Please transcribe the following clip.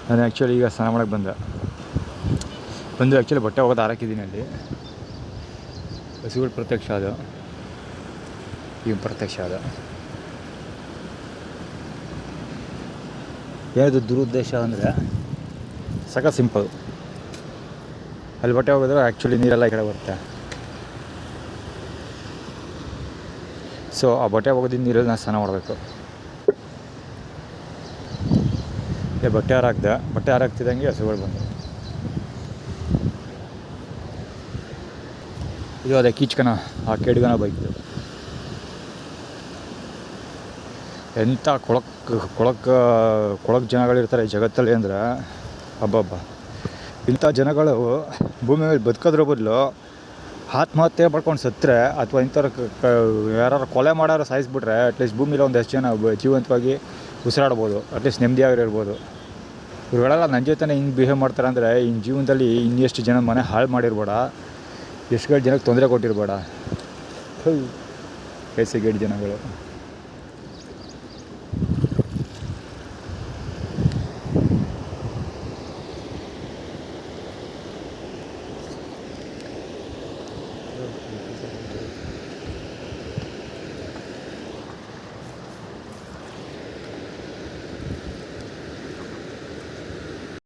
ನಾನು ಆ್ಯಕ್ಚುಲಿ ಈಗ ಸ್ನಾನ ಮಾಡೋಕ್ಕೆ ಬಂದು ಆ್ಯಕ್ಚುಲಿ ಬಟ್ಟೆ ಹೋಗೋದು ಹಾರಾಕಿದ್ದೀನಿ ಅಲ್ಲಿ. ಹಸುಗಳು ಪ್ರತ್ಯಕ್ಷ ಅದು, ಈಗ ಪ್ರತ್ಯಕ್ಷ ಅದು. ಏನಿದು ದುರುದ್ದೇಶ ಅಂದರೆ ಸಿಂಪಲ್. ಅಲ್ಲಿ ಬಟ್ಟೆ ಹೋಗಿದ್ರೆ ಆ್ಯಕ್ಚುಲಿ ನೀರೆಲ್ಲ ಈ ಕಡೆ ಬರುತ್ತೆ. ಸೊ ಆ ಬಟ್ಟೆ ಹೋಗೋದಿಂದ ನೀರಲ್ಲಿ ನಾನು ಸ್ನಾನ ಮಾಡಬೇಕು. ಬಟ್ಟೆ ಹಾರಾಕ್ತಿದ್ದಂಗೆ ಹಸುಗಳು ಬಂದು ಇದು ಅದೇ ಕೀಚ್ಕನ ಆ ಕೆಡ್ಗನ ಬೈಕ್ದು. ಎಂಥ ಕೊಳಕ್ ಜನಗಳಿರ್ತಾರೆ ಈ ಜಗತ್ತಲ್ಲಿ ಅಂದರೆ ಹಬ್ಬ. ಇಂಥ ಜನಗಳು ಭೂಮಿ ಮೇಲೆ ಬದುಕೋದ್ರ ಬದಲು ಆತ್ಮಹತ್ಯೆ ಮಾಡ್ಕೊಂಡು ಸತ್ತರೆ ಅಥವಾ ಇಂಥವ್ರು ಯಾರು ಕೊಲೆ ಮಾಡೋರು ಸಾಯಿಸ್ಬಿಟ್ರೆ ಅಟ್ಲೀಸ್ಟ್ ಭೂಮಿಲಿ ಒಂದು ಎಷ್ಟು ಜನ ಜೀವಂತವಾಗಿ ಉಸಿರಾಡ್ಬೋದು, ಅಟ್ಲೀಸ್ಟ್ ನೆಮ್ಮದಿಯಾಗಿರ್ಬೋದು. ಇವುಗಳೆಲ್ಲ ನನ್ನ ಜೊತೆನೇ ಹಿಂಗೆ ಬಿಹೇವ್ ಮಾಡ್ತಾರೆ ಅಂದರೆ ಇನ್ನು ಜೀವನದಲ್ಲಿ ಇನ್ನೆಷ್ಟು ಜನ ಮನೆ ಹಾಳು ಮಾಡಿರ್ಬೇಡ, ಎಷ್ಟು ಜನಕ್ಕೆ ತೊಂದರೆ ಕೊಟ್ಟಿರ್ಬೇಡ. ಬೇಸಿಗೆ ಜನಗಳು.